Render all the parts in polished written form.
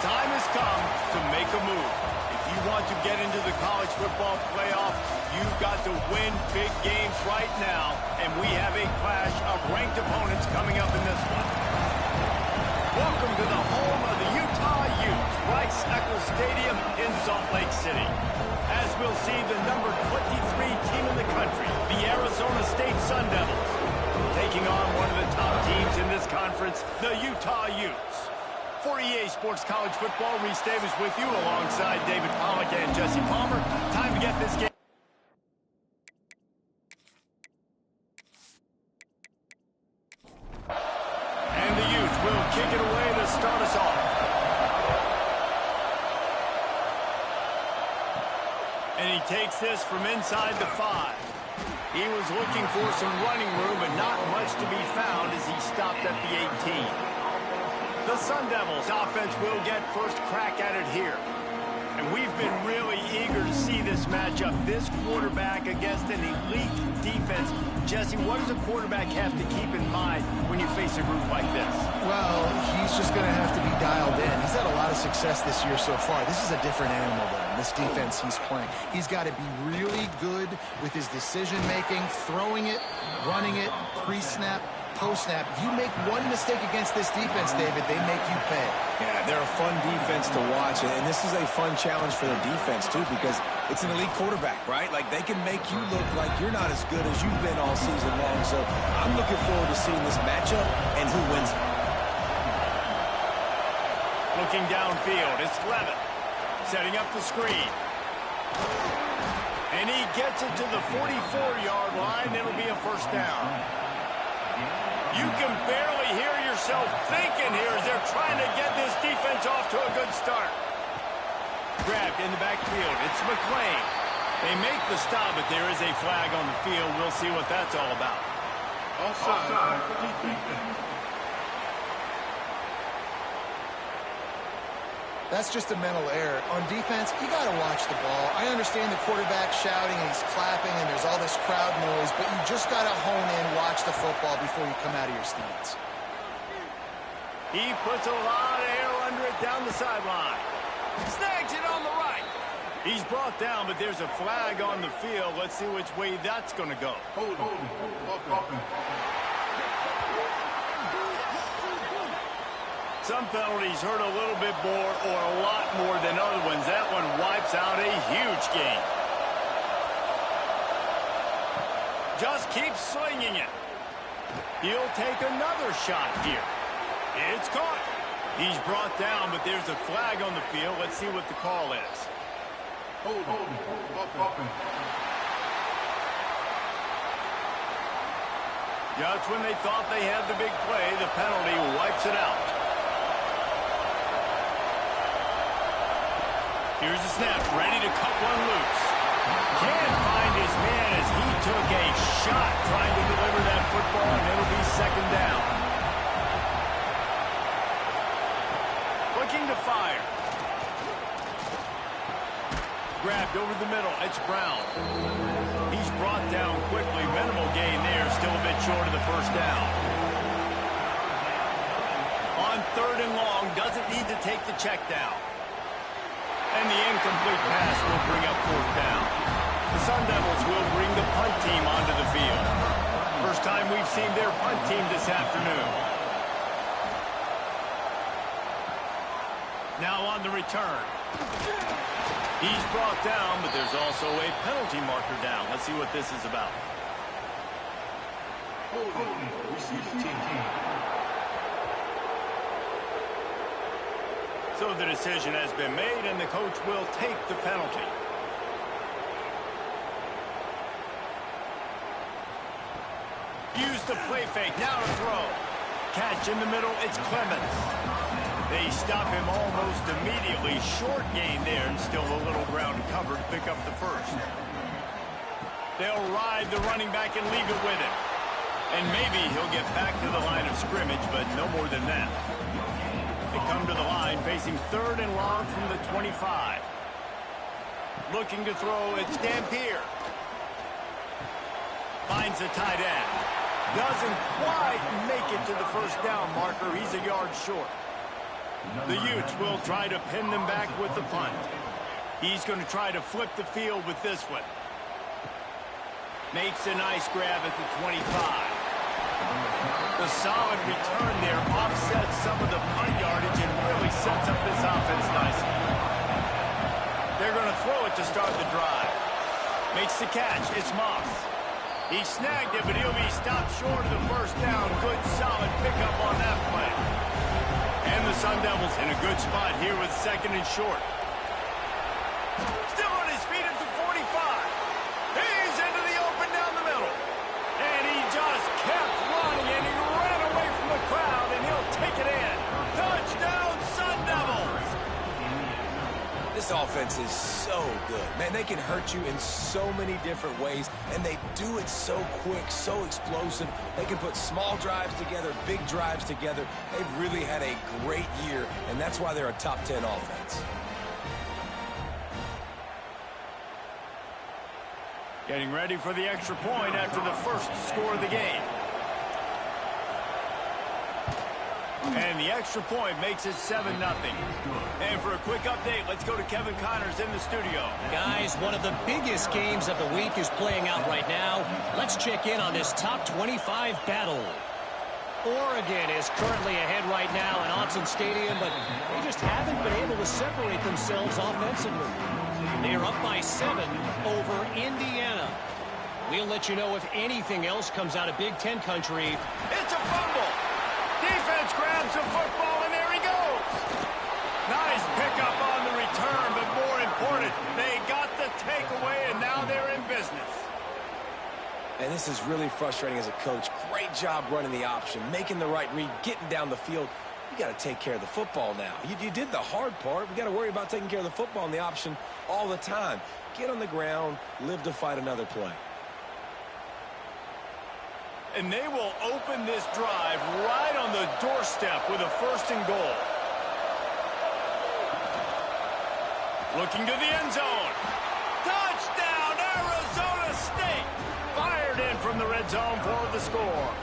time has come to make a move. If you want to get into the college football playoff, you've got to win big games right now, and we have a clash of ranked opponents coming up in this one. Welcome to the home of the Utah Utes, Rice-Eccles Stadium in Salt Lake City. As we'll see the number 23 team in the country, the Arizona State Sun Devils, taking on one of the top teams in this conference, the Utah Utes. For EA Sports College Football, Reese Davis with you alongside David Pollack and Jesse Palmer. Time to get this game. And the Utes will kick it away to start us off. And he takes this from inside the 5. He was looking for some running room, but not much to be found as he stopped at the 18. The Sun Devils offense will get first crack at it here. And we've been really eager to see this matchup. This quarterback against an elite defense. Jesse, what does a quarterback have to keep in mind when you face a group like this? Well, he's just going to have to be dialed in. He's had a lot of success this year so far. This is a different animal than this defense he's playing. He's got to be really good with his decision-making, throwing it, running it, pre-snap, post-snap. You make one mistake against this defense, David, they make you pay. Yeah, they're a fun defense to watch, and this is a fun challenge for the defense, too, because it's an elite quarterback, right? Like, they can make you look like you're not as good as you've been all season long, so I'm looking forward to seeing this matchup and who wins it. Looking downfield, it's Levin, setting up the screen. And he gets it to the 44-yard line. It'll be a first down. You can barely hear yourself thinking here as they're trying to get this defense off to a good start. Grabbed in the backfield. It's McClain. They make the stop, but there is a flag on the field. We'll see what that's all about. Offside. That's just a mental error. On defense, you got to watch the ball. I understand the quarterback shouting and he's clapping and there's all this crowd noise, but you just got to hone in, watch the football before you come out of your stance. He puts a lot of air under it down the sideline. Snags it on the right. He's brought down, but there's a flag on the field. Let's see which way that's going to go. Hold. Some penalties hurt a little bit more or a lot more than other ones. That one wipes out a huge game. Just keeps slinging it. He'll take another shot here. It's caught. He's brought down, but there's a flag on the field. Let's see what the call is. Hold. Just when they thought they had the big play, the penalty wipes it out. Here's the snap, ready to cut one loose. Can't find his man as he took a shot trying to deliver that football, and it'll be second down. Looking to fire. Grabbed over the middle, it's Brown. He's brought down quickly, minimal gain there, still a bit short of the first down. On third and long, doesn't need to take the check down. And the incomplete pass will bring up fourth down. The Sun Devils will bring the punt team onto the field. First time we've seen their punt team this afternoon. Now on the return. He's brought down, but there's also a penalty marker down. Let's see what this is about. So the decision has been made, and the coach will take the penalty. Use the play fake, now to throw. Catch in the middle, it's Clemens. They stop him almost immediately. Short gain there, and still a little ground covered to pick up the first. They'll ride the running back and leave it with him. And maybe he'll get back to the line of scrimmage, but no more than that. They come to the line facing third and long from the 25. Looking to throw, it's Dampier. Finds the tight end. Doesn't quite make it to the first down marker. He's a yard short. The Utes will try to pin them back with the punt. He's going to try to flip the field with this one. Makes a nice grab at the 25. The solid return there offsets some of the punt yardage and really sets up this offense nicely. They're going to throw it to start the drive. Makes the catch. It's Moss. He snagged it, but he'll be stopped short of the first down. Good, solid pickup on that play. And the Sun Devils in a good spot here with second and short. Still on his feet at the 45. He's into the open down the middle. And he just kept running, and he ran away from the crowd, and he'll take it in. Touchdown, Sun Devils! This offense is so good. Man, they can hurt you in so many different ways, and they do it so quick, so explosive. They can put small drives together, big drives together. They've really had a great year, and that's why they're a top 10 offense. Getting ready for the extra point after the first score of the game. And the extra point makes it 7-0. And for a quick update, let's go to Kevin Connors in the studio. Guys, one of the biggest games of the week is playing out right now. Let's check in on this top 25 battle. Oregon is currently ahead right now in Autzen Stadium, but they just haven't been able to separate themselves offensively. They are up by 7 over Indiana. We'll let you know if anything else comes out of Big Ten country. It's a fumble. Defense grabs the football, and there he goes. Nice pickup on the return, but more important, they got the takeaway, and now they're in business. And this is really frustrating as a coach. Great job running the option, making the right read, getting down the field. You got to take care of the football now. You did the hard part. We got to worry about taking care of the football and the option all the time. Get on the ground, live to fight another play. And they will open this drive right on the doorstep with a 1st and goal. Looking to the end zone. Touchdown, Arizona State! Fired in from the red zone for the score.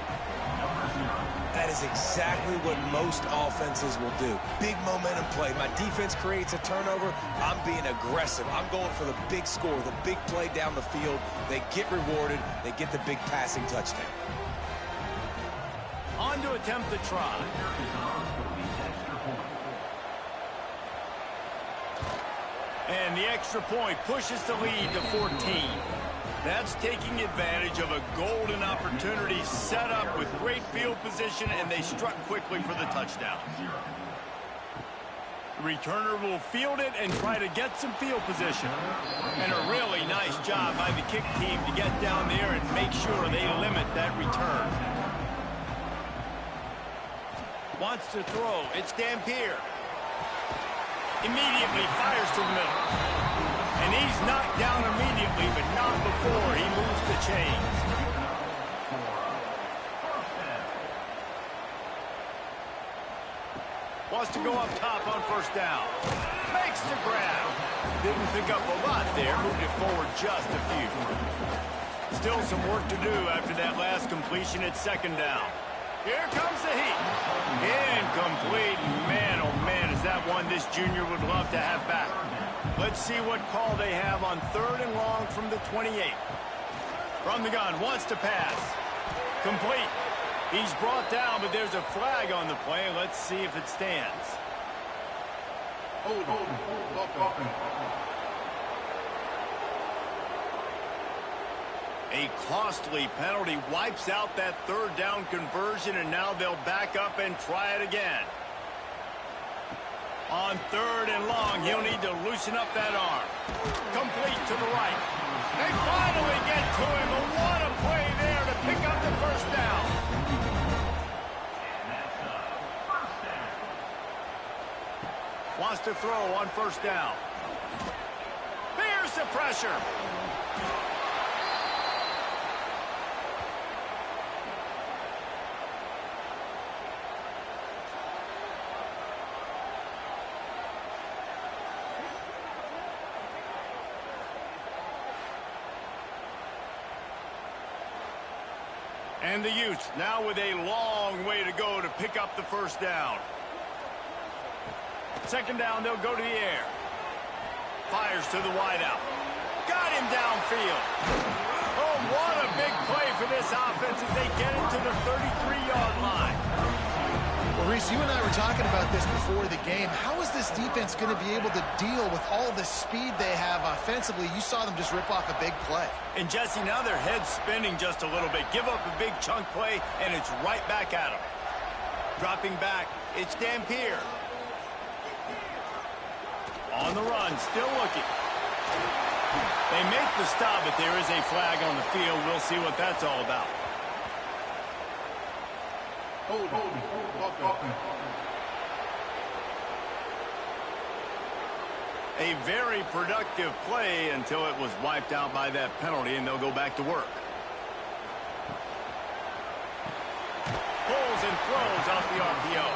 That is exactly what most offenses will do. Big momentum play. My defense creates a turnover. I'm being aggressive. I'm going for the big score, the big play down the field. They get rewarded. They get the big passing touchdown. On to attempt the try. And the extra point pushes the lead to 14. That's taking advantage of a golden opportunity set up with great field position, and they struck quickly for the touchdown. The returner will field it and try to get some field position. And a really nice job by the kick team to get down there and make sure they limit that return. Wants to throw. It's Dampier. Immediately fires to the middle. And he's knocked down immediately, but not before he moves the chains. Wants to go up top on 1st down. Makes the grab. Didn't pick up a lot there. Moved it forward just a few. Still some work to do after that last completion at 2nd down. Here comes the heat. Incomplete. Man, oh man, is that one this junior would love to have back. Let's see what call they have on 3rd and long from the 28. From the gun, wants to pass. Complete. He's brought down, but there's a flag on the play. Let's see if it stands. Hold. A costly penalty wipes out that 3rd down conversion, and now they'll back up and try it again. On 3rd and long, he'll need to loosen up that arm. Complete to the right. They finally get to him, and what a play there to pick up the 1st down. Wants to throw on 1st down. Here's the pressure. And the Utes now with a long way to go to pick up the 1st down. Second down, they'll go to the air. Fires to the wideout. Got him downfield. Oh, what a big play for this offense as they get it to the 33-yard line. Well, Reese, you and I were talking about this before the game. How is this defense going to be able to deal with all the speed they have offensively? You saw them just rip off a big play. And, Jesse, now their head's spinning just a little bit. Give up a big chunk play, and it's right back at them. Dropping back, it's Dampier. On the run, still looking. They make the stop, but there is a flag on the field. We'll see what that's all about. A very productive play until it was wiped out by that penalty, and they'll go back to work. Pulls and throws off the RPO.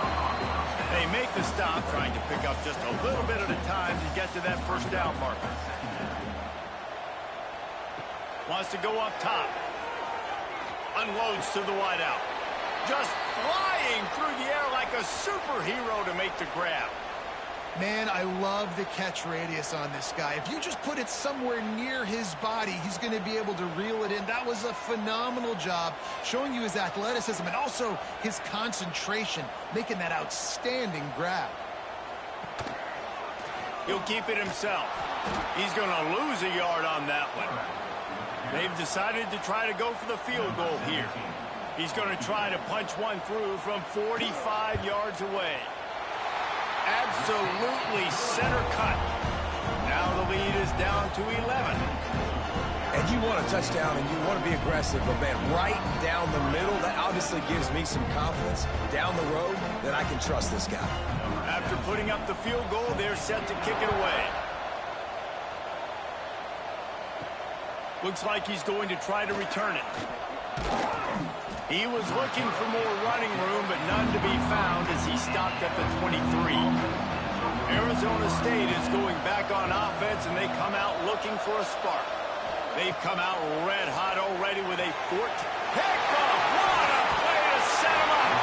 They make the stop, trying to pick up just a little bit at a time to get to that first down marker. Wants to go up top. Unloads to the wideout. Just flying through the air like a superhero to make the grab. Man, I love the catch radius on this guy. If you just put it somewhere near his body, he's going to be able to reel it in. That was a phenomenal job, showing you his athleticism and also his concentration, making that outstanding grab. He'll keep it himself. He's going to lose a yard on that one. They've decided to try to go for the field goal here. He's going to try to punch one through from 45 yards away. Absolutely center cut. Now the lead is down to 11. And you want a touchdown and you want to be aggressive, but man, right down the middle, that obviously gives me some confidence down the road that I can trust this guy. After putting up the field goal, they're set to kick it away. Looks like he's going to try to return it. He was looking for more running room, but none to be found as he stopped at the 23. Arizona State is going back on offense, and they come out looking for a spark. They've come out red hot already with a 14. Pick off! What a play to set him up!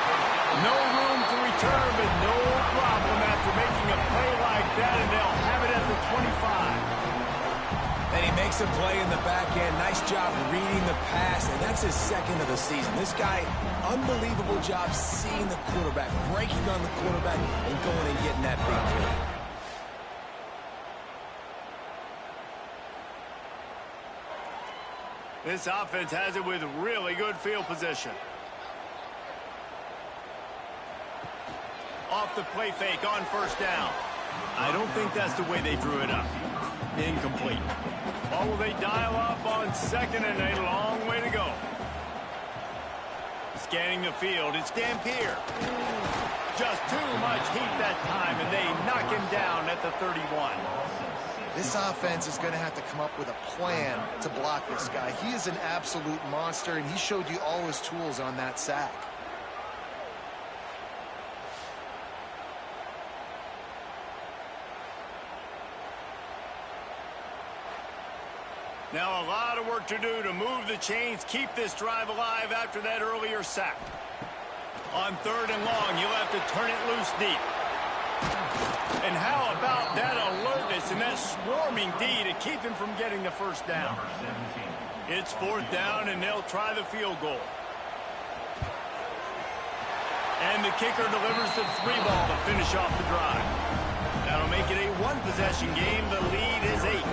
No room to return, but no problem after making a play like that, and they'll have it at the 25. And he makes a play in the back end. Nice job reading the pass, and that's his second of the season. This guy, unbelievable job seeing the quarterback, breaking on the quarterback, and going and getting that big play. This offense has it with really good field position. Off the play fake on first down. I don't think that's the way they drew it up. Incomplete. Or will they dial up on second and a long way to go? Scanning the field, it's Dampier. Just too much heat that time, and they knock him down at the 31. This offense is going to have to come up with a plan to block this guy. He is an absolute monster, and he showed you all his tools on that sack. Now a lot of work to do to move the chains, keep this drive alive after that earlier sack. On third and long, you'll have to turn it loose deep. And how about that alertness and that swarming D to keep him from getting the first down? It's fourth down, and they'll try the field goal. And the kicker delivers the 3-ball to finish off the drive. That'll make it a one-possession game. The lead is 8.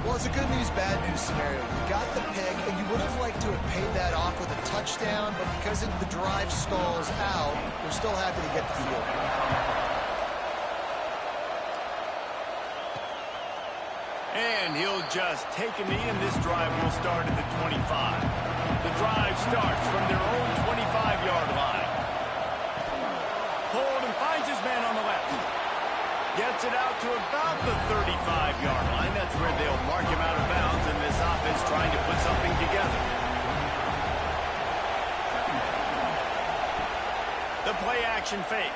Well, it's a good news, bad news scenario. You got the pick, and you would have liked to have paid that off with a touchdown, but because the drive stalls out, we're still happy to get the field. And he'll just take a knee, and this drive will start at the 25. The drive starts from their own 25-yard line. Pulled and finds his man on the left. Gets it out to about the 35-yard line. That's where they'll mark him out of bounds, and this offense trying to put something together. The play-action fake.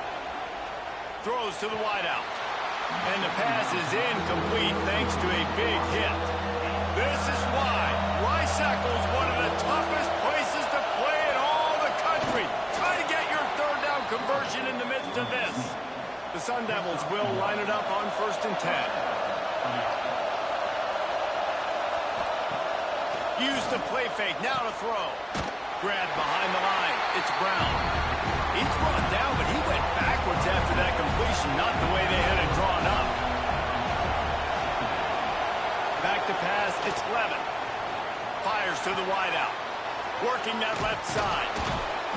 Throws to the wideout. And the pass is incomplete thanks to a big hit. This is why Rice-Eccles is one of the toughest places to play in all the country. Try to get your third down conversion in the midst of this. The The Sun Devils will line it up on 1st and 10. Use the play fake, now to throw. Grab behind the line, it's Brown. He's brought down, but he went backwards after that completion, not the way they had it drawn up. Back to pass, it's Levin. Fires to the wideout. Working that left side.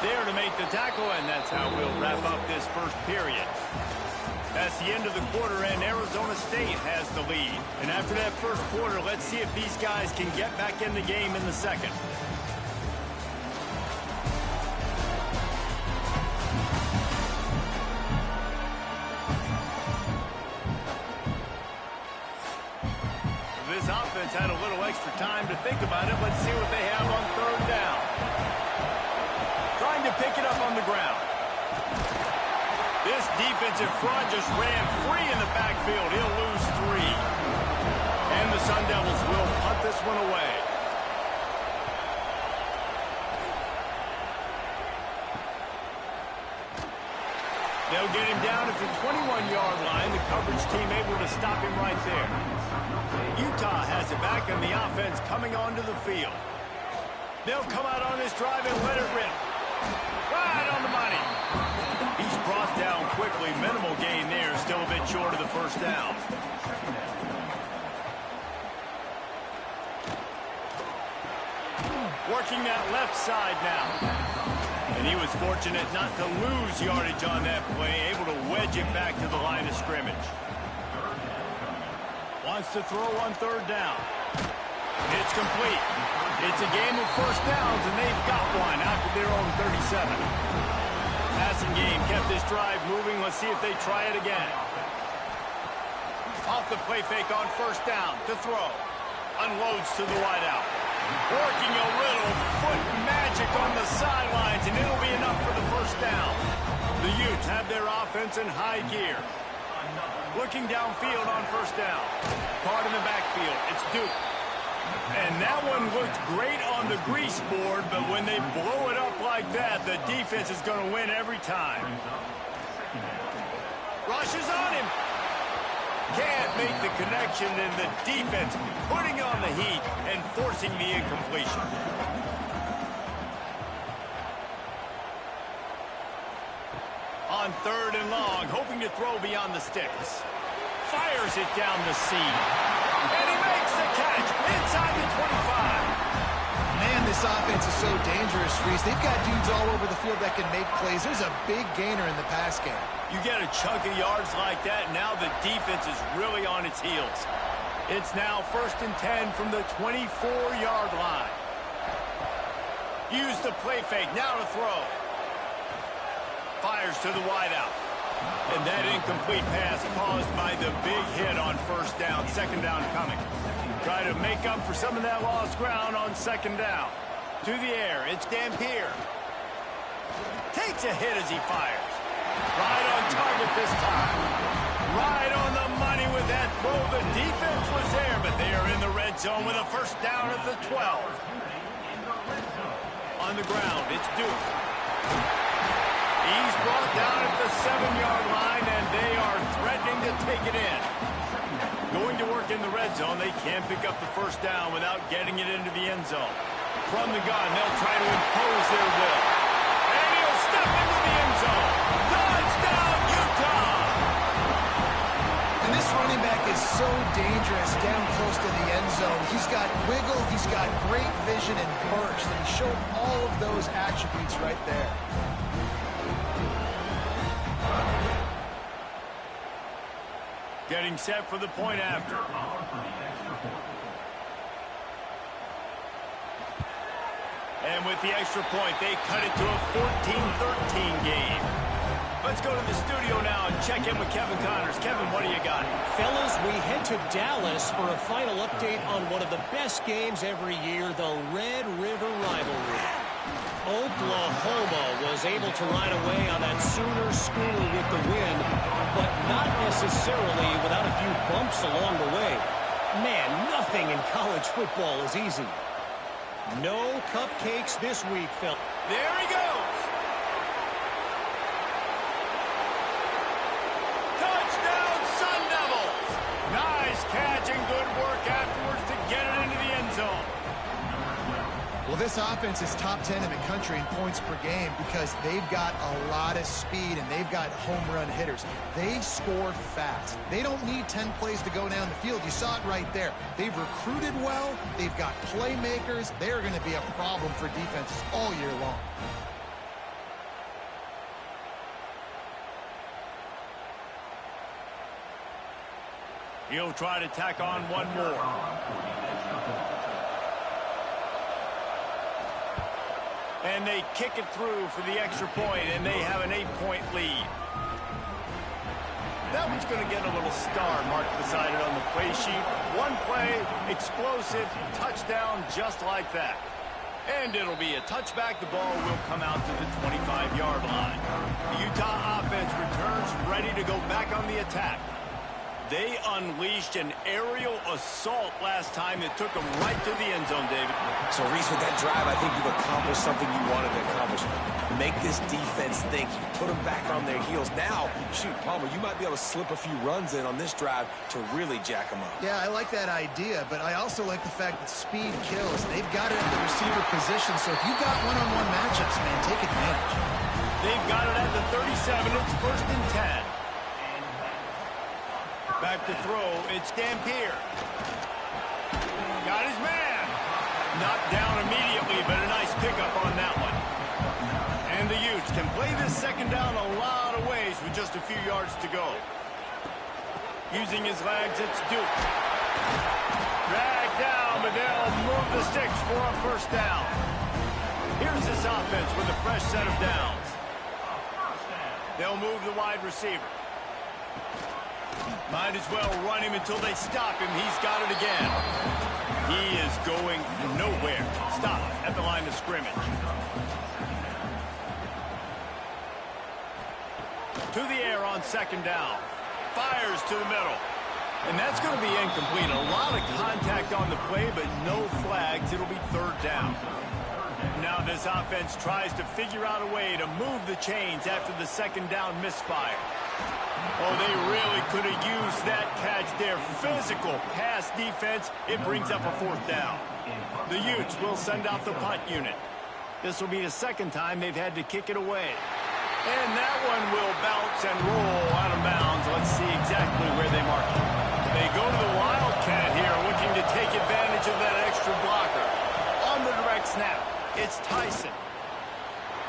There to make the tackle, and that's how we'll wrap up this first period. That's the end of the quarter, and Arizona State has the lead. And after that first quarter, let's see if these guys can get back in the game in the second. This offense had a little extra time to think about it. Let's see what they have on 3rd down. Trying to pick it up on the ground. This defensive front just ran free in the backfield. He'll lose 3. And the Sun Devils will punt this one away. They'll get him down at the 21-yard line. The coverage team able to stop him right there. Utah has it back, and the offense coming onto the field. They'll come out on this drive and let it rip. Right on the money. He's brought down quickly. Minimal gain there. Still a bit short of the first down. Working that left side now. And he was fortunate not to lose yardage on that play. Able to wedge it back to the line of scrimmage. Wants to throw on 3rd down. It's complete. It's a game of first downs, and they've got one out to their own 37. Passing game kept this drive moving. Let's see if they try it again. Off the play fake on 1st down to throw. Unloads to the wideout. Working a little foot magic on the sidelines, and it'll be enough for the first down. The Utes have their offense in high gear. Looking downfield on 1st down. Caught in the backfield. It's Duke. And that one looked great on the grease board, but when they blow it up like that, the defense is going to win every time. Rushes on him. Can't make the connection, and the defense putting on the heat and forcing the incompletion. On 3rd and long, hoping to throw beyond the sticks. Fires it down the seam. And he makes the catch inside the 25. Man, this offense is so dangerous, Reese. They've got dudes all over the field that can make plays. There's a big gainer in the pass game. You get a chunk of yards like that, now the defense is really on its heels. It's now 1st and 10 from the 24-yard line. Use the play fake, now to throw. Fires to the wideout. And that incomplete pass caused by the big hit on 1st down. 2nd down coming. Try to make up for some of that lost ground on 2nd down. To the air, it's Dampier. Takes a hit as he fires. Right on target this time. Right on the money with that throw. The defense was there, but they are in the red zone with a 1st down at the 12. On the ground, it's Duke. He's brought down at the 7-yard line, and they are threatening to take it in. Going to work in the red zone. They can't pick up the 1st down without getting it into the end zone. From the gun, they'll try to impose their will. And he'll step into the end zone. Touchdown, Utah! And this running back is so dangerous down close to the end zone. He's got wiggle, he's got great vision and burst, and he showed all of those attributes right there. Getting set for the point after. And with the extra point, they cut it to a 14-13 game. Let's go to the studio now and check in with Kevin Connors. Kevin, what do you got? Fellas, we head to Dallas for a final update on one of the best games every year, the Red River Rivalry. Oklahoma was able to ride away on that Sooner schooner with the win, but not necessarily without a few bumps along the way. Man, nothing in college football is easy. No cupcakes this week, Phil. There he goes. Well, this offense is top 10 in the country in points per game because they've got a lot of speed and they've got home run hitters. They score fast. They don't need 10 plays to go down the field. You saw it right there. They've recruited well. They've got playmakers. They're going to be a problem for defenses all year long. He'll try to tack on one more. And they kick it through for the extra point, and they have an 8-point lead. That one's going to get a little star marked beside it on the play sheet. One play, explosive, touchdown just like that. And it'll be a touchback. The ball will come out to the 25-yard line. The Utah offense returns ready to go back on the attack. They unleashed an aerial assault last time that took them right to the end zone, David. So, Reese, with that drive, I think you've accomplished something you wanted to accomplish. Make this defense think. You put them back on their heels. Now, shoot, Palmer, you might be able to slip a few runs in on this drive to really jack them up. Yeah, I like that idea, but I also like the fact that speed kills. They've got it in the receiver position, so if you've got one-on-one matchups, man, take advantage. They've got it at the 37. It's 1st and 10. Back to throw, it's Dampier. Got his man. Knocked down immediately, but a nice pickup on that one. And the Utes can play this second down a lot of ways with just a few yards to go. Using his legs, it's Duke. Dragged down, but they'll move the sticks for a 1st down. Here's this offense with a fresh set of downs. They'll move the wide receiver. Might as well run him until they stop him. He's got it again. He is going nowhere. Stop at the line of scrimmage. To the air on 2nd down. Fires to the middle. And that's going to be incomplete. A lot of contact on the play, but no flags. It'll be 3rd down. Now this offense tries to figure out a way to move the chains after the 2nd down misfire. Oh, they really could have used that catch there. Physical pass defense. It brings up a 4th down. The Utes will send out the punt unit. This will be the 2nd time they've had to kick it away. And that one will bounce and roll out of bounds. Let's see exactly where they mark it. They go to the Wildcat here, looking to take advantage of that extra blocker. On the direct snap, it's Tyson.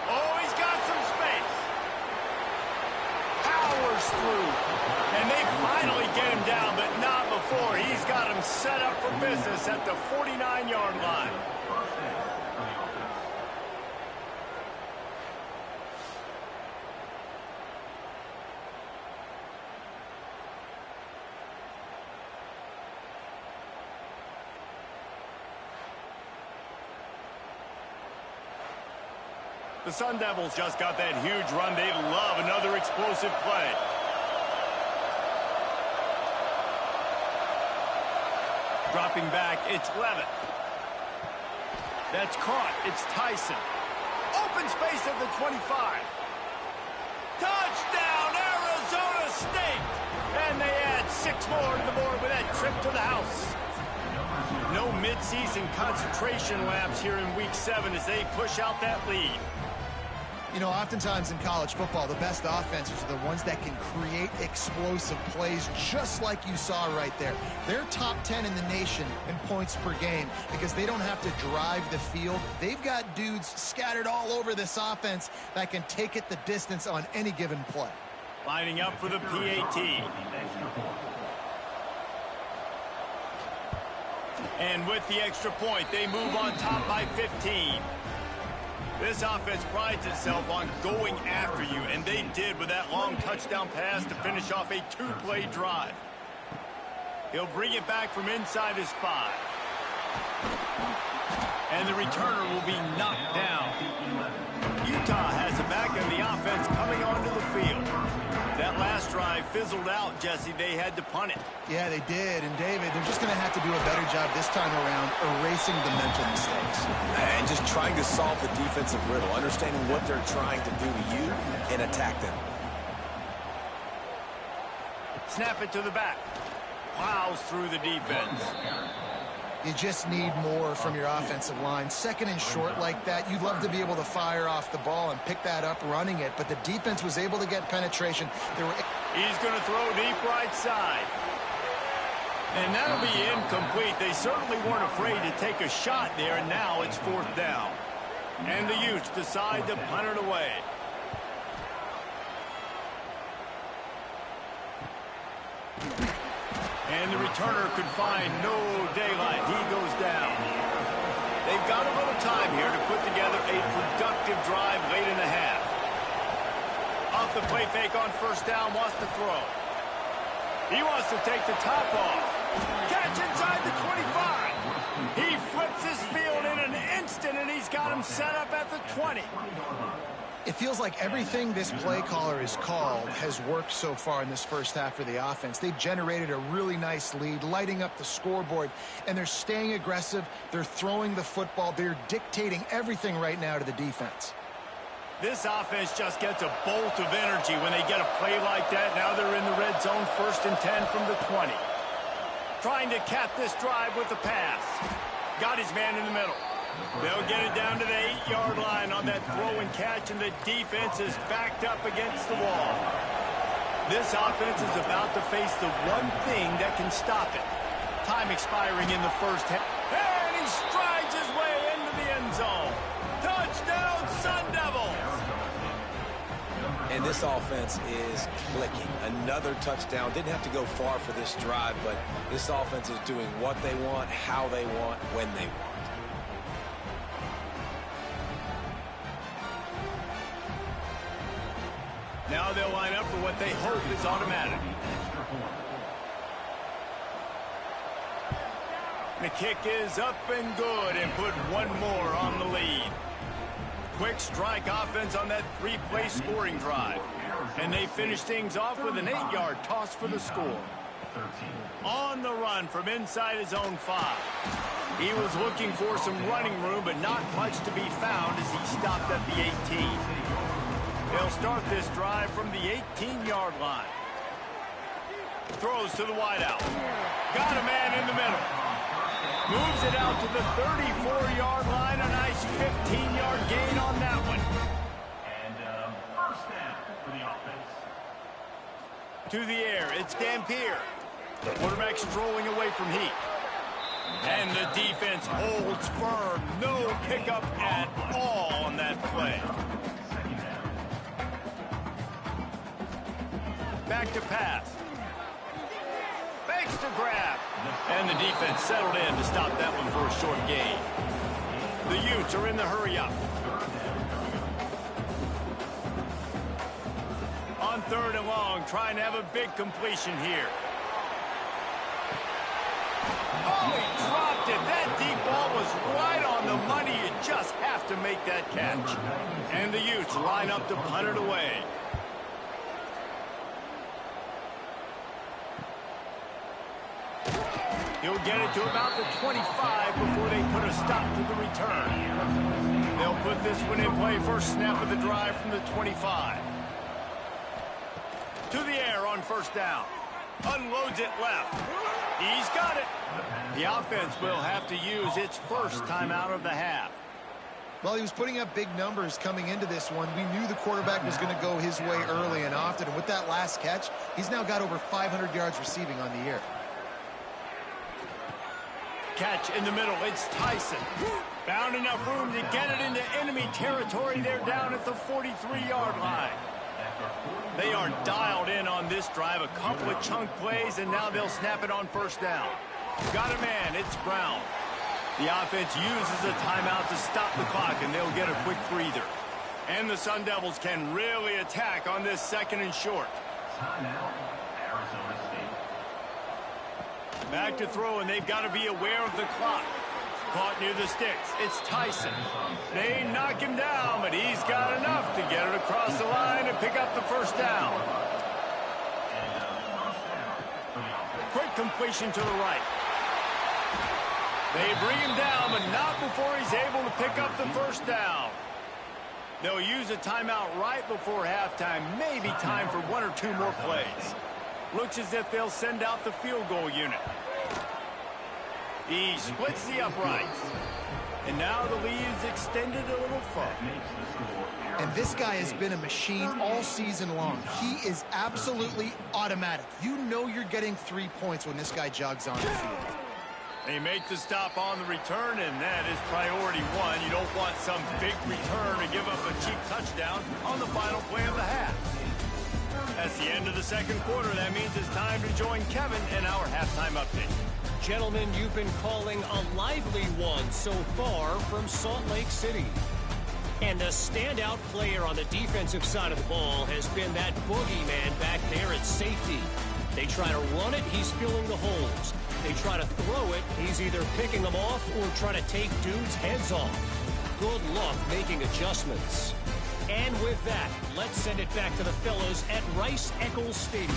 Oh, he's got some space. Powers through. And they finally get him down, but not before. He's got him set up for business at the 49-yard line. The Sun Devils just got that huge run. They love another explosive play. Dropping back, it's Levitt. That's caught. It's Tyson. Open space at the 25. Touchdown, Arizona State! And they add 6 more to the board with that trip to the house. No midseason concentration laps here in Week 7 as they push out that lead. You know, oftentimes in college football, the best offenses are the ones that can create explosive plays, just like you saw right there. They're top 10 in the nation in points per game because they don't have to drive the field. They've got dudes scattered all over this offense that can take it the distance on any given play. Lining up for the PAT. And with the extra point, they move on top by 15. This offense prides itself on going after you, and they did with that long touchdown pass to finish off a 2-play drive. He'll bring it back from inside his 5. And the returner will be knocked down. Utah has it back, and the offense coming onto the field. That last drive fizzled out, Jesse. They had to punt it. Yeah, they did. And, David, they're just going to have to do a better job this time around erasing the mental mistakes. And just trying to solve the defensive riddle, understanding what they're trying to do to you and attack them. Snap it to the back. Plows through the defense. You just need more from your offensive line. Second and short like that, you'd love to be able to fire off the ball and pick that up running it, but the defense was able to get penetration. He's going to throw deep right side. And that'll be incomplete. They certainly weren't afraid to take a shot there, and now it's 4th down. And the Utes decide to punt it away. And the returner could find no daylight. He goes down. They've got a little time here to put together a productive drive late in the half. Off the play fake on 1st down, wants to throw. He wants to take the top off. Catch inside the 25. He flips his field in an instant, and he's got him set up at the 20. It feels like everything this play caller has called has worked so far in this first half for the offense. They've generated a really nice lead, lighting up the scoreboard, and they're staying aggressive. They're throwing the football. They're dictating everything right now to the defense. This offense just gets a bolt of energy when they get a play like that. Now they're in the red zone, 1st and 10 from the 20. Trying to cap this drive with the pass. Got his man in the middle. They'll get it down to the 8-yard line on that throw and catch, and the defense is backed up against the wall. This offense is about to face the one thing that can stop it. Time expiring in the first half. And he strides his way into the end zone. Touchdown, Sun Devils! And this offense is clicking. Another touchdown. Didn't have to go far for this drive, but this offense is doing what they want, how they want, when they want. Now they'll line up for what they hope is automatic. The kick is up and good, and put one more on the lead. Quick strike offense on that 3-play scoring drive. And they finish things off with an 8-yard toss for the score. On the run from inside his own 5. He was looking for some running room, but not much to be found as he stopped at the 18. They'll start this drive from the 18-yard line. Throws to the wideout. Got a man in the middle. Moves it out to the 34-yard line. A nice 15-yard gain on that one. And 1st down for the offense. To the air, it's Dampier. The quarterback strolling away from Heat. And the defense holds firm. No pickup at all on that play. Back to pass. Fakes to grab. And the defense settled in to stop that one for a short gain. The Utes are in the hurry up. On 3rd and long, trying to have a big completion here. Oh, he dropped it. That deep ball was right on the money. You just have to make that catch. And the Utes line up to punt it away. He'll get it to about the 25 before they put a stop to the return. They'll put this one in play. First snap of the drive from the 25. To the air on 1st down. Unloads it left. He's got it. The offense will have to use its first timeout of the half. Well, he was putting up big numbers coming into this one. We knew the quarterback was going to go his way early and often. And with that last catch, he's now got over 500 yards receiving on the year. Catch in the middle. It's Tyson. Found enough room to get it into enemy territory. They're down at the 43-yard line. They are dialed in on this drive. A couple of chunk plays, and now they'll snap it on 1st down. Got a man. It's Brown. The offense uses a timeout to stop the clock, and they'll get a quick breather. And the Sun Devils can really attack on this 2nd and short. Timeout, Arizona State. Back to throw, and they've got to be aware of the clock. Caught near the sticks. It's Tyson. They knock him down, but he's got enough to get it across the line and pick up the 1st down. Quick completion to the right. They bring him down, but not before he's able to pick up the 1st down. They'll use a timeout right before halftime. Maybe time for 1 or 2 more plays. Looks as if they'll send out the field goal unit. He splits the uprights. And now the lead is extended a little further. And this guy has been a machine all season long. He is absolutely automatic. You know you're getting 3 points when this guy jogs on the field. They make the stop on the return, and that is priority one. You don't want some big return to give up a cheap touchdown on the final play of the half. That's the end of the second quarter. That means it's time to join Kevin in our halftime update. Gentlemen, you've been calling a lively one so far from Salt Lake City. And the standout player on the defensive side of the ball has been that boogeyman back there at safety. They try to run it, he's filling the holes. They try to throw it, he's either picking them off or trying to take dudes' heads off. Good luck making adjustments. And with that, let's send it back to the fellows at Rice-Eccles Stadium.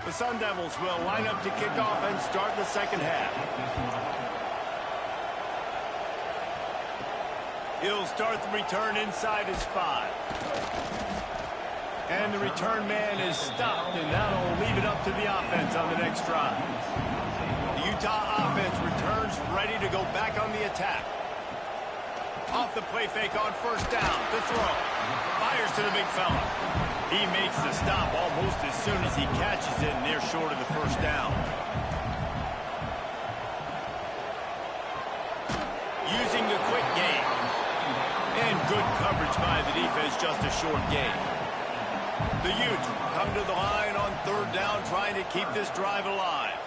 The Sun Devils will line up to kick off and start the second half. He'll start the return inside his 5. And the return man is stopped, and that'll leave it up to the offense on the next drive. The Utah offense returns ready to go back on the attack. Off the play fake on first down, the throw. Fires to the big fella. He makes the stop almost as soon as he catches it, and they're short of the first down. Using the quick game. And good coverage by the defense, just a short gain. The Utes come to the line on third down, trying to keep this drive alive.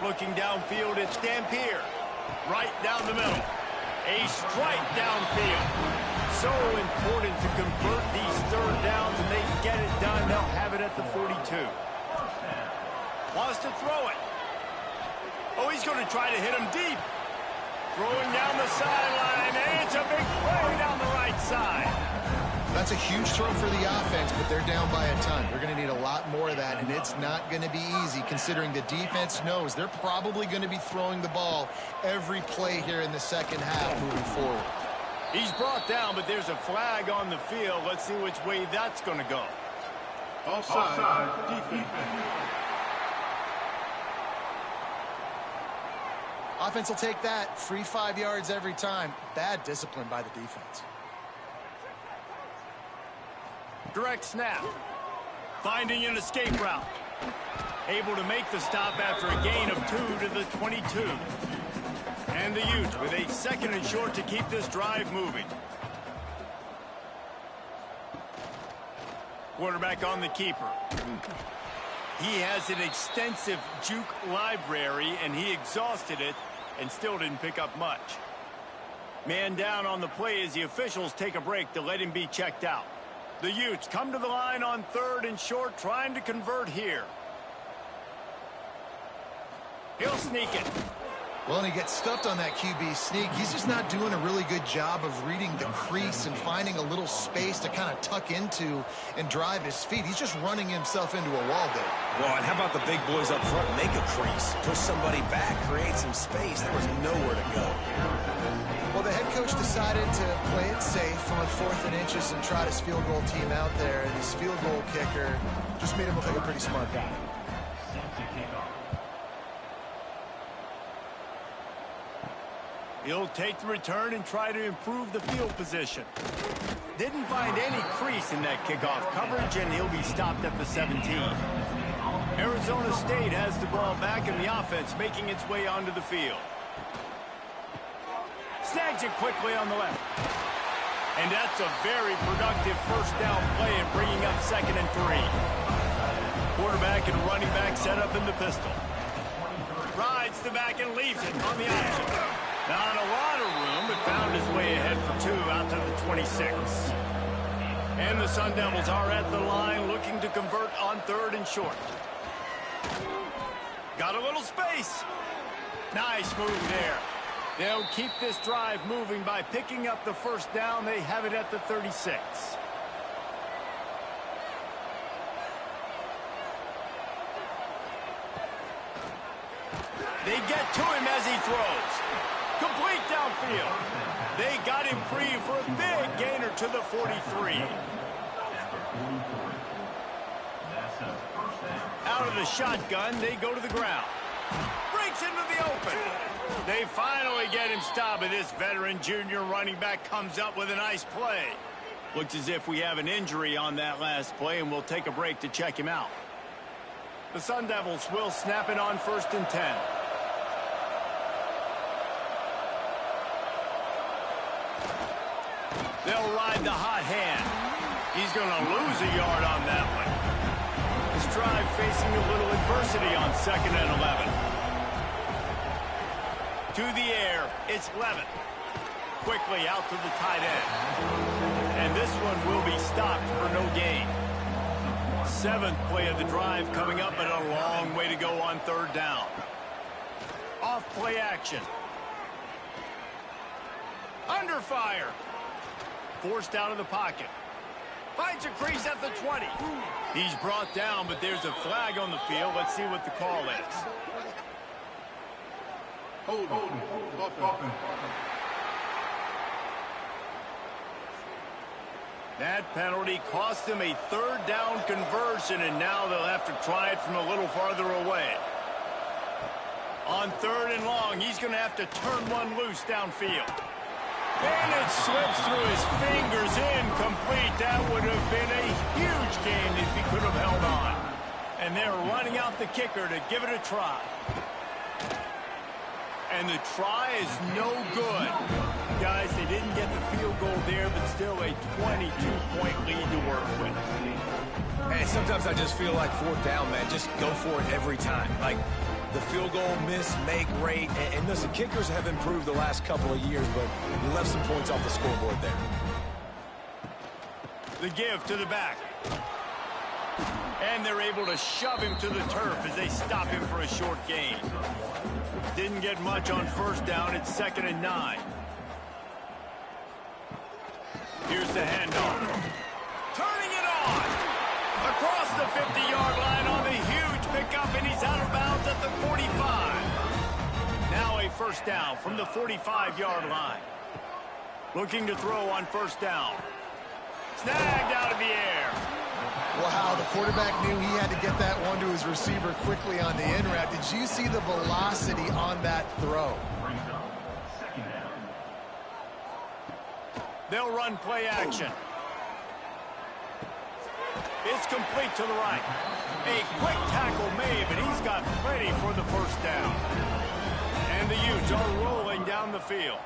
Looking downfield, it's Dampier. Right down the middle. A strike downfield. So important to convert these third downs, and they get it done. They'll have it at the 42. Wants to throw it. Oh, he's going to try to hit him deep. Throwing down the sideline, and it's a big play down the right side. That's a huge throw for the offense, but they're down by a ton. They're going to need a lot more of that, and it's not going to be easy considering the defense knows they're probably going to be throwing the ball every play here in the second half moving forward. He's brought down, but there's a flag on the field. Let's see which way that's going to go. Offside. Defense. Offense will take that. Free 5 yards every time. Bad discipline by the defense. Direct snap. Finding an escape route. Able to make the stop after a gain of 2 to the 22. And the Utes with a second and short to keep this drive moving. Quarterback on the keeper. He has an extensive juke library, and he exhausted it and still didn't pick up much. Man down on the play as the officials take a break to let him be checked out. The Utes come to the line on third and short, trying to convert here. He'll sneak it. Well, and he gets stuffed on that QB sneak. He's just not doing a really good job of reading the crease and finding a little space to kind of tuck into and drive his feet. He's just running himself into a wall there. Well, and how about the big boys up front? Make a crease, push somebody back, create some space. There was nowhere to go. Well, the head coach decided to play it safe on 4th and inches and trot his field goal team out there, and his field goal kicker just made him look like a pretty smart guy. He'll take the return and try to improve the field position. Didn't find any crease in that kickoff coverage, and he'll be stopped at the 17. Arizona State has the ball back, and the offense making its way onto the field. Snags it quickly on the left. And that's a very productive first down play and bringing up 2nd and 3. Quarterback and running back set up in the pistol. Rides the back and leaves it on the option. Not a lot of room, but found his way ahead for 2 out to the 26. And the Sun Devils are at the line looking to convert on 3rd and short. Got a little space. Nice move there. They'll keep this drive moving by picking up the first down. They have it at the 36. They get to him as he throws. Complete downfield. They got him free for a big gainer to the 43. Out of the shotgun, they go to the ground. Breaks into the open. They finally get him stopped, and this veteran junior running back comes up with a nice play. Looks as if we have an injury on that last play, and we'll take a break to check him out. The Sun Devils will snap it on 1st and 10. They'll ride the hot hand. He's going to lose a yard on that one. This drive facing a little adversity on 2nd and 11. To the air, it's Levitt. Quickly out to the tight end. And this one will be stopped for no gain. 7th play of the drive coming up, but a long way to go on 3rd down. Off play action. Under fire. Forced out of the pocket. Finds a crease at the 20. He's brought down, but there's a flag on the field. Let's see what the call is. Hold on. That penalty cost them a 3rd down conversion, and now they'll have to try it from a little farther away. On 3rd and long, he's going to have to turn one loose downfield. And it slips through his fingers, incomplete. That would have been a huge gain if he could have held on. And they're running out the kicker to give it a try. And the try is no good. Guys, they didn't get the field goal there, but still a 22-point lead to work with. And sometimes I just feel like 4th down, man. Just go for it every time. Like the field goal miss-make rate. And listen, kickers have improved the last couple of years, but we left some points off the scoreboard there. The give to the back. And they're able to shove him to the turf as they stop him for a short gain. Didn't get much on 1st down. It's 2nd and 9. Here's the handoff. Turning it on. Across the 50-yard line on the huge pickup, and he's out of bounds at the 45. Now a 1st down from the 45-yard line. Looking to throw on 1st down. Snagged out of the air. Wow, the quarterback knew he had to get that one to his receiver quickly on the in route. Did you see the velocity on that throw? They'll run play action. It's complete to the right. A quick tackle made, but he's got plenty for the 1st down. And the Utes are rolling down the field.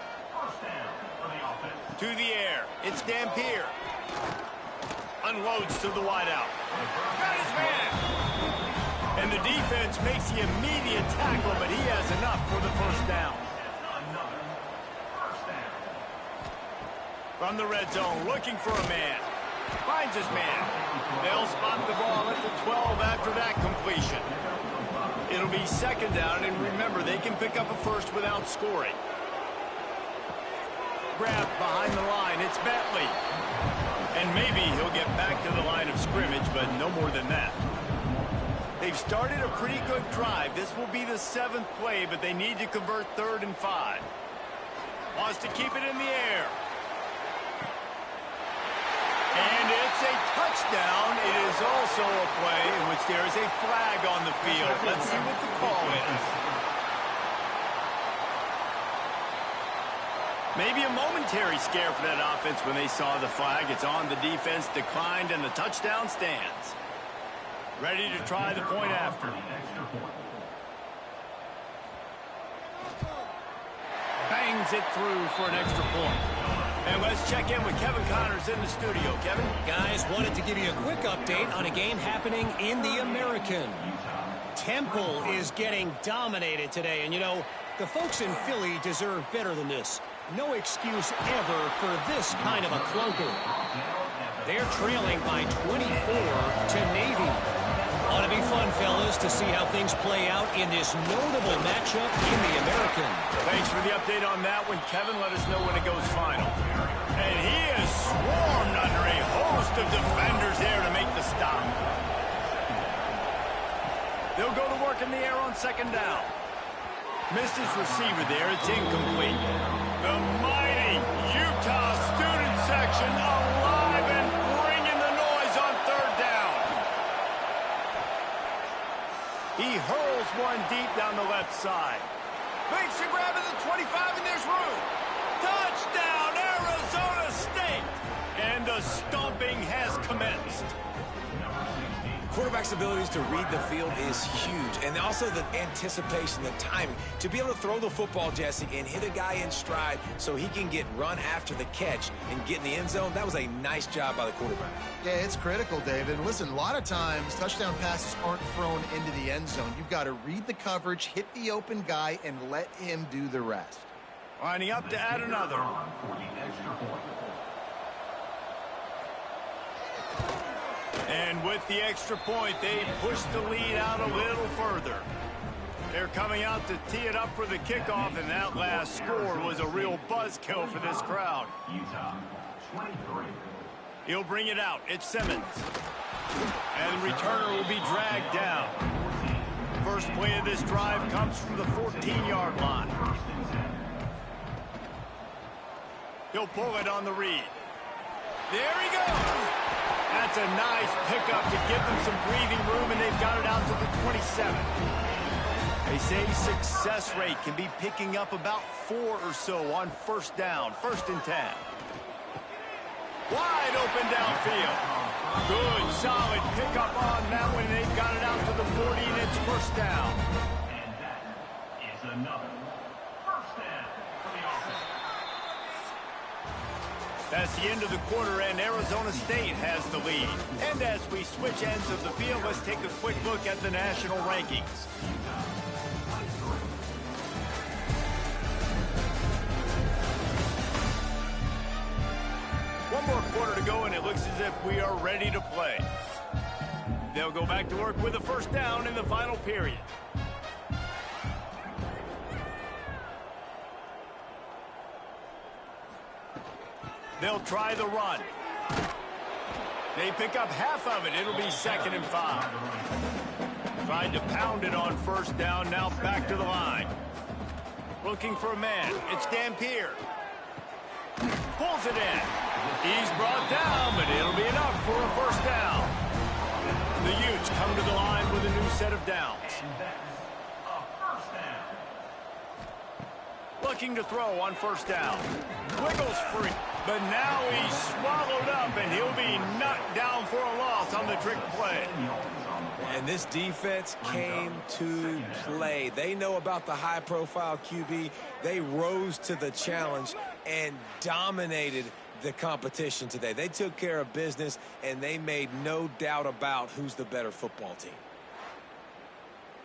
To the air. It's Dampier. Unloads to the wideout. Got his man. And the defense makes the immediate tackle, but he has enough for the 1st down. From the red zone, looking for a man. Finds his man. They'll spot the ball at the 12 after that completion. It'll be 2nd down, and remember, they can pick up a 1st without scoring. Grabbed behind the line, it's Bentley. And maybe he'll get back to the line of scrimmage, but no more than that. They've started a pretty good drive. This will be the 7th play, but they need to convert 3rd and 5. Wants to keep it in the air. And it's a touchdown. It is also a play in which there is a flag on the field. Let's see what the call is. Maybe a momentary scare for that offense when they saw the flag. It's on, the defense declined, and the touchdown stands. Ready to try the point after. Bangs it through for an extra point. And let's check in with Kevin Connors in the studio. Kevin? Guys, wanted to give you a quick update on a game happening in the American. Temple is getting dominated today, and you know, the folks in Philly deserve better than this. No excuse ever for this kind of a clunker. They're trailing by 24 to Navy. Ought to be fun, fellas, to see how things play out in this notable matchup in the American. Thanks for the update on that one, Kevin. Let us know when it goes final. And he is swarmed under a host of defenders there to make the stop. They'll go to work in the air on 2nd down. Missed his receiver there. It's incomplete. The mighty Utah student section alive and bringing the noise on third down. He hurls one deep down the left side. Makes a grab at the 25, and there's room. Touchdown, Arizona State! And the stomping has commenced. Quarterback's abilities to read the field is huge, and also the anticipation, the timing. To be able to throw the football, Jesse, and hit a guy in stride so he can get run after the catch and get in the end zone, that was a nice job by the quarterback. Yeah, it's critical, David. And listen, a lot of times touchdown passes aren't thrown into the end zone. You've got to read the coverage, hit the open guy, and let him do the rest. Lining up to add another. And with the extra point, they push the lead out a little further. They're coming out to tee it up for the kickoff, and that last score was a real buzzkill for this crowd. Utah, 23. He'll bring it out. It's Simmons. And the returner will be dragged down. First play of this drive comes from the 14-yard line. He'll pull it on the read. There he goes. That's a nice pickup to give them some breathing room, and they've got it out to the 27. They say success rate can be picking up about 4 or so on first down, 1st and 10. Wide open downfield. Good, solid pickup on that one. They've got it out to the 40, and it's 1st down. And that is another 1st down for the offense. That's the end of the quarter, and Arizona State has the lead. And as we switch ends of the field, let's take a quick look at the national rankings. One more quarter to go, and it looks as if we are ready to play. They'll go back to work with a 1st down in the final period. They'll try the run. They pick up half of it. It'll be 2nd and 5. Tried to pound it on 1st down. Now back to the line. Looking for a man. It's Dampier. Pulls it in. He's brought down, but it'll be enough for a 1st down. The Utes come to the line with a new set of downs. And that's a 1st down. Looking to throw on 1st down. Wiggles free. But now he's swallowed up, and he'll be knocked down for a loss on the trick play. And this defense came to play. They know about the high-profile QB. They rose to the challenge and dominated the competition today. They took care of business, and they made no doubt about who's the better football team.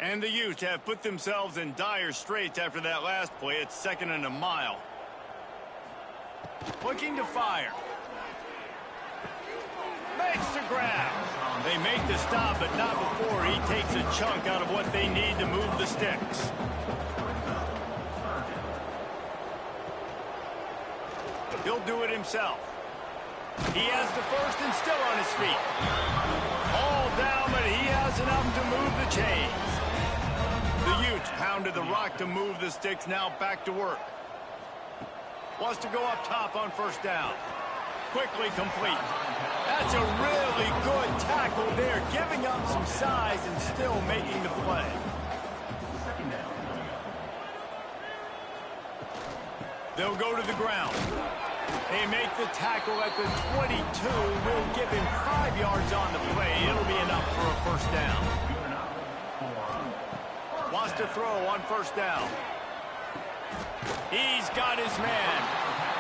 And the Utes have put themselves in dire straits after that last play. It's 2nd and a mile. Looking to fire. Makes the grab. They make the stop, but not before he takes a chunk out of what they need to move the sticks. He'll do it himself. He has the 1st and still on his feet. All down, but he has enough to move the chains. The Utes pounded the rock to move the sticks. Now back to work. Wants to go up top on 1st down. Quickly complete. That's a really good tackle there, giving up some size and still making the play. They'll go to the ground. They make the tackle at the 22. Will give him 5 yards on the play. It'll be enough for a 1st down. Wants to throw on 1st down. He's got his man.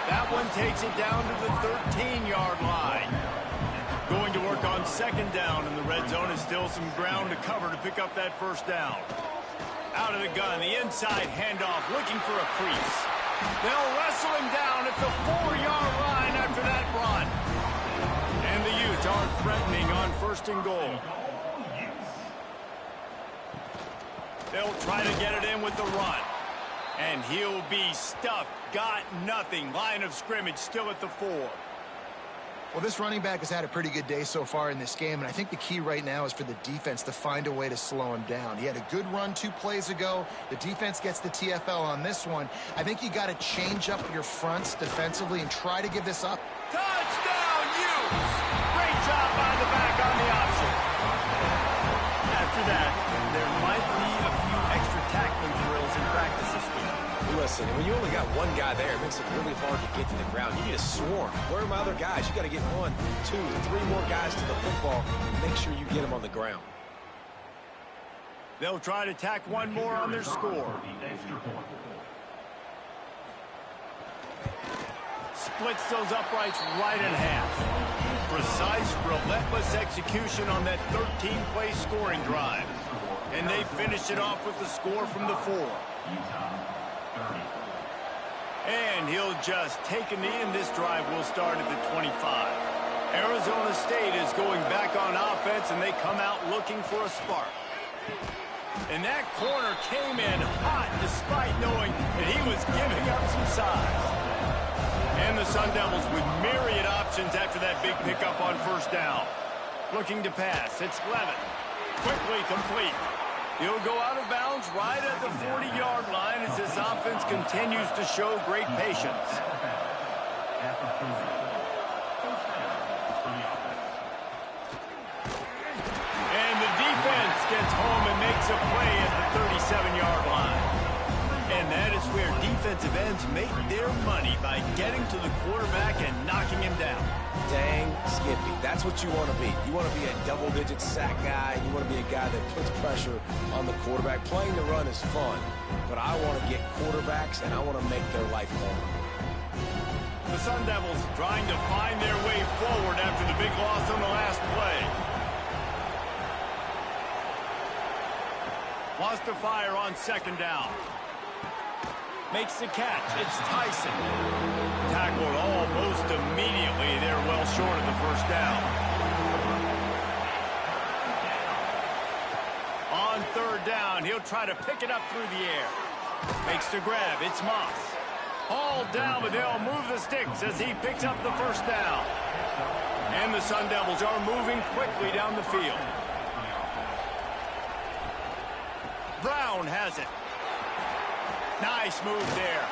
That one takes it down to the 13-yard line. Going to work on 2nd down in the red zone, is still some ground to cover to pick up that 1st down. Out of the gun, the inside handoff, looking for a crease. They'll wrestle him down at the 4-yard line after that run. And the Utes are threatening on 1st and goal. They'll try to get it in with the run. And he'll be stuffed. Got nothing. Line of scrimmage still at the 4. Well, this running back has had a pretty good day so far in this game, and I think the key right now is for the defense to find a way to slow him down. He had a good run 2 plays ago. The defense gets the TFL on this one. I think you got to change up your fronts defensively and try to give this up. Touchdown, Hughes! Great job by the back on the option. After that, there might be a few extra tackling drills in practice this week. Listen, when you only got one guy there, it makes it really hard to get to the ground. You need a swarm. Where are my other guys? You got to get 1, 2, 3 more guys to the football. Make sure you get them on the ground. They'll try to tack one more on their score. Splits those uprights right in half. Precise, relentless execution on that 13-play scoring drive. And they finished it off with the score from the 4. And he'll just take a knee, and this drive will start at the 25. Arizona State is going back on offense, and they come out looking for a spark. And that corner came in hot despite knowing that he was giving up some size. And the Sun Devils with myriad options after that big pickup on first down. Looking to pass. It's Levitt. Quickly complete. He'll go out of bounds right at the 40-yard line as this offense continues to show great patience. And the defense gets home and makes a play at the 37-yard line. And that is where defensive ends make their money, by getting to the quarterback and knocking him down. Dang, Skippy. That's what you want to be. You want to be a double-digit sack guy. You want to be a guy that puts pressure on the quarterback. Playing the run is fun, but I want to get quarterbacks, and I want to make their life harder. The Sun Devils trying to find their way forward after the big loss on the last play. Wants to fire on second down. Makes the catch. It's Tyson. Tackled almost immediately. They're well short of the first down. On third down, he'll try to pick it up through the air. Makes the grab. It's Moss. Hauled down, but they'll move the sticks as he picks up the first down. And the Sun Devils are moving quickly down the field. Brown has it. Nice move there.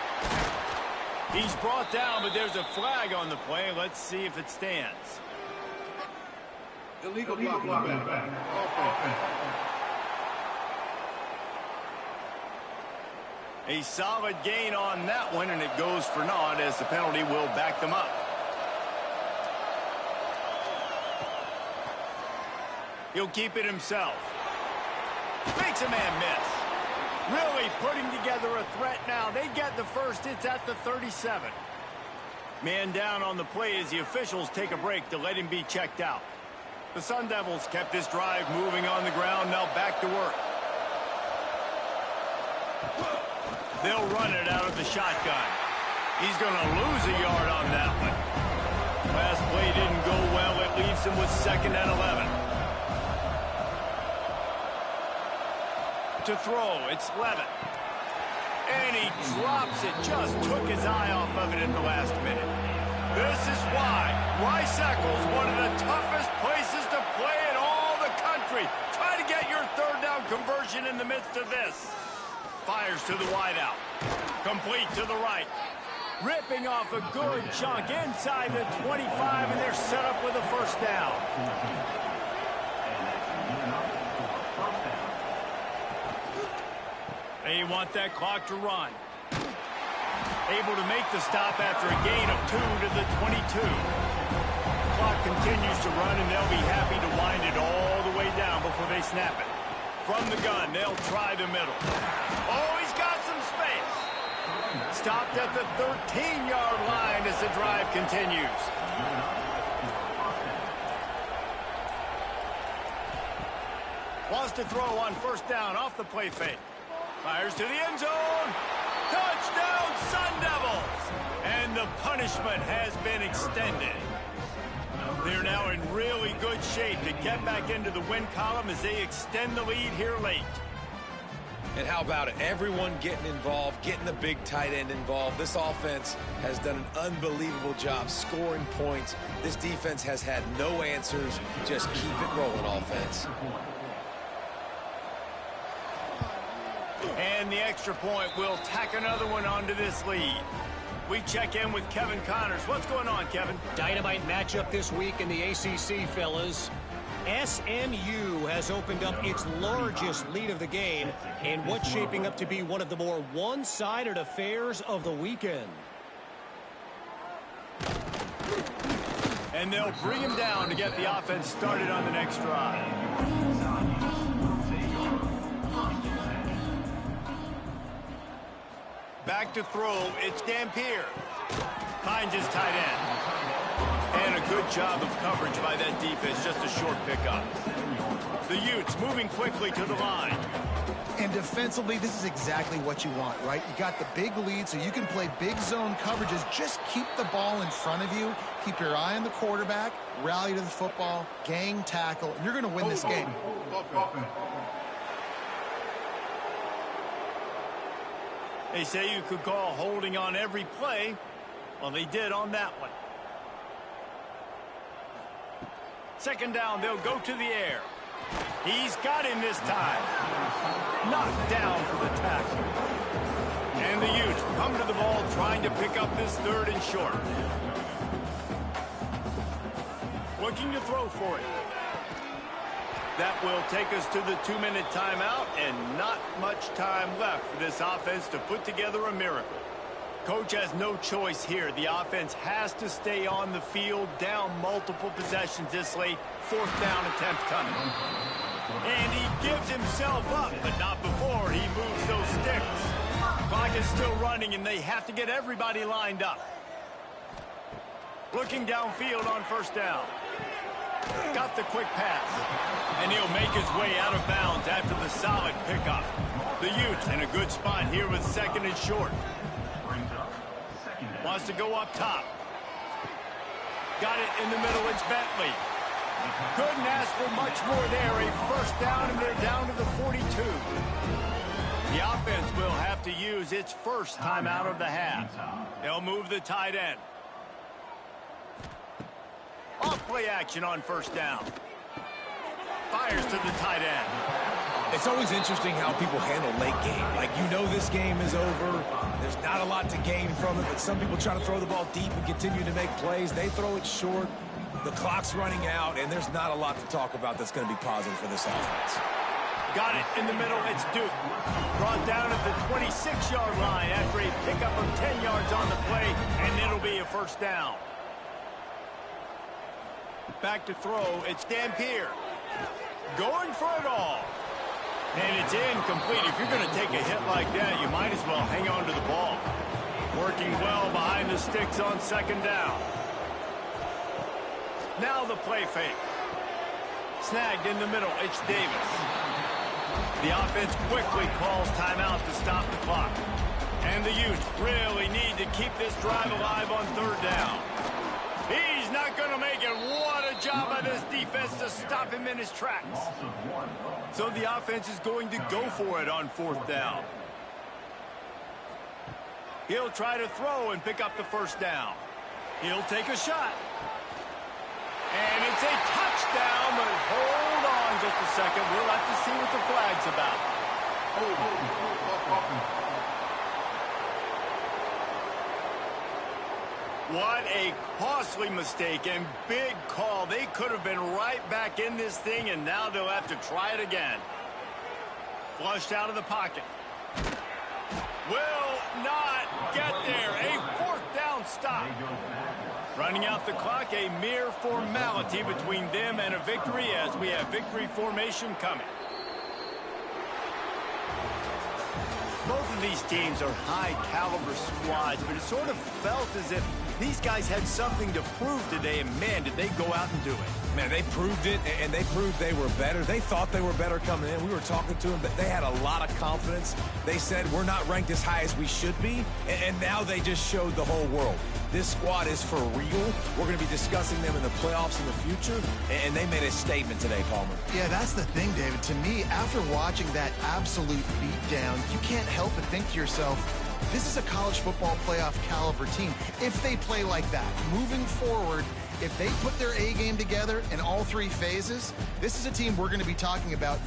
He's brought down, but there's a flag on the play. Let's see if it stands. Illegal blocking back. A solid gain on that one, and it goes for naught as the penalty will back them up. He'll keep it himself. Makes a man miss. Really putting together a threat now. They get the first. It's at the 37. Man down on the play as the officials take a break to let him be checked out. The Sun Devils kept this drive moving on the ground. Now back to work. They'll run it out of the shotgun. He's going to lose a yard on that one. Last play didn't go well. It leaves him with 2nd and 11. To throw, it's Levitt. And he drops it. Just took his eye off of it in the last minute. This is why Rice-Eccles, one of the toughest places to play in all the country. Try to get your third down conversion in the midst of this. Fires to the wideout. Complete to the right. Ripping off a good chunk inside the 25, and they're set up with a first down. They want that clock to run. Able to make the stop after a gain of 2 to the 22. The clock continues to run, and they'll be happy to wind it all the way down before they snap it. From the gun, they'll try the middle. Oh, he's got some space. Stopped at the 13-yard line as the drive continues. Wants to throw on first down off the play fake. Fires to the end zone. Touchdown, Sun Devils! And the punishment has been extended. They're now in really good shape to get back into the win column as they extend the lead here late. And how about it? Everyone getting involved, getting the big tight end involved. This offense has done an unbelievable job scoring points. This defense has had no answers. Just keep it rolling, offense. And the extra point will tack another one onto this lead. We check in with Kevin Connors. What's going on, Kevin? Dynamite matchup this week in the ACC, fellas. SMU has opened up its largest lead of the game in what's shaping up to be one of the more one-sided affairs of the weekend. And they'll bring him down to get the offense started on the next drive. Back to throw, it's Dampier. Finds his tight end. And a good job of coverage by that defense, just a short pickup. The Utes moving quickly to the line. And defensively, this is exactly what you want, right? You got the big lead, so you can play big zone coverages. Just keep the ball in front of you. Keep your eye on the quarterback. Rally to the football. Gang tackle. And you're going to win this game. They say you could call holding on every play. Well, they did on that one. Second down, they'll go to the air. He's got him this time. Knocked down for the tackle. And the Utes come to the ball trying to pick up this third and short. Looking to throw for it. That will take us to the 2-minute timeout, and not much time left for this offense to put together a miracle. Coach has no choice here. The offense has to stay on the field, down multiple possessions this late. Fourth down attempt coming. And he gives himself up, but not before he moves those sticks. Clock is still running, and they have to get everybody lined up. Looking downfield on first down. Got the quick pass. And he'll make his way out of bounds after the solid pickup. The Utes in a good spot here with second and short. Wants to go up top. Got it in the middle. It's Bentley. Couldn't ask for much more there. A first down, and they're down to the 42. The offense will have to use its first timeout of the half. They'll move the tight end. Off-play action on first down. Fires to the tight end. It's always interesting how people handle late game. Like, you know this game is over. There's not a lot to gain from it, but some people try to throw the ball deep and continue to make plays. They throw it short. The clock's running out, and there's not a lot to talk about that's going to be positive for this offense. Got it in the middle. It's Duke. Brought down at the 26-yard line after a pickup of 10 yards on the play, and it'll be a first down. Back to throw. It's Dampier. Going for it all. And it's incomplete. If you're going to take a hit like that, you might as well hang on to the ball. Working well behind the sticks on second down. Now the play fake. Snagged in the middle. It's Davis. The offense quickly calls timeout to stop the clock. And the Utes really need to keep this drive alive on third down. He's not going to make it. What a job by this defense to stop him in his tracks. So the offense is going to go for it on fourth down. He'll try to throw and pick up the first down. He'll take a shot. And it's a touchdown, but hold on just a second. We'll have to see what the flag's about. What a costly mistake and big call. They could have been right back in this thing, and now they'll have to try it again. Flushed out of the pocket. Will not get there. A fourth down stop. Running out the clock, a mere formality between them and a victory as we have victory formation coming. Both of these teams are high-caliber squads, but it sort of felt as if These guys had something to prove today, and man, did they go out and do it. Man, they proved it, and they proved they were better. They thought they were better coming in. We were talking to them, but they had a lot of confidence. They said, we're not ranked as high as we should be, and now they just showed the whole world. This squad is for real. We're going to be discussing them in the playoffs in the future, and they made a statement today, Palmer. Yeah, that's the thing, David. To me, after watching that absolute beatdown, you can't help but think to yourself, this is a college football playoff caliber team. If they play like that, moving forward, if they put their A game together in all three phases, this is a team we're going to be talking about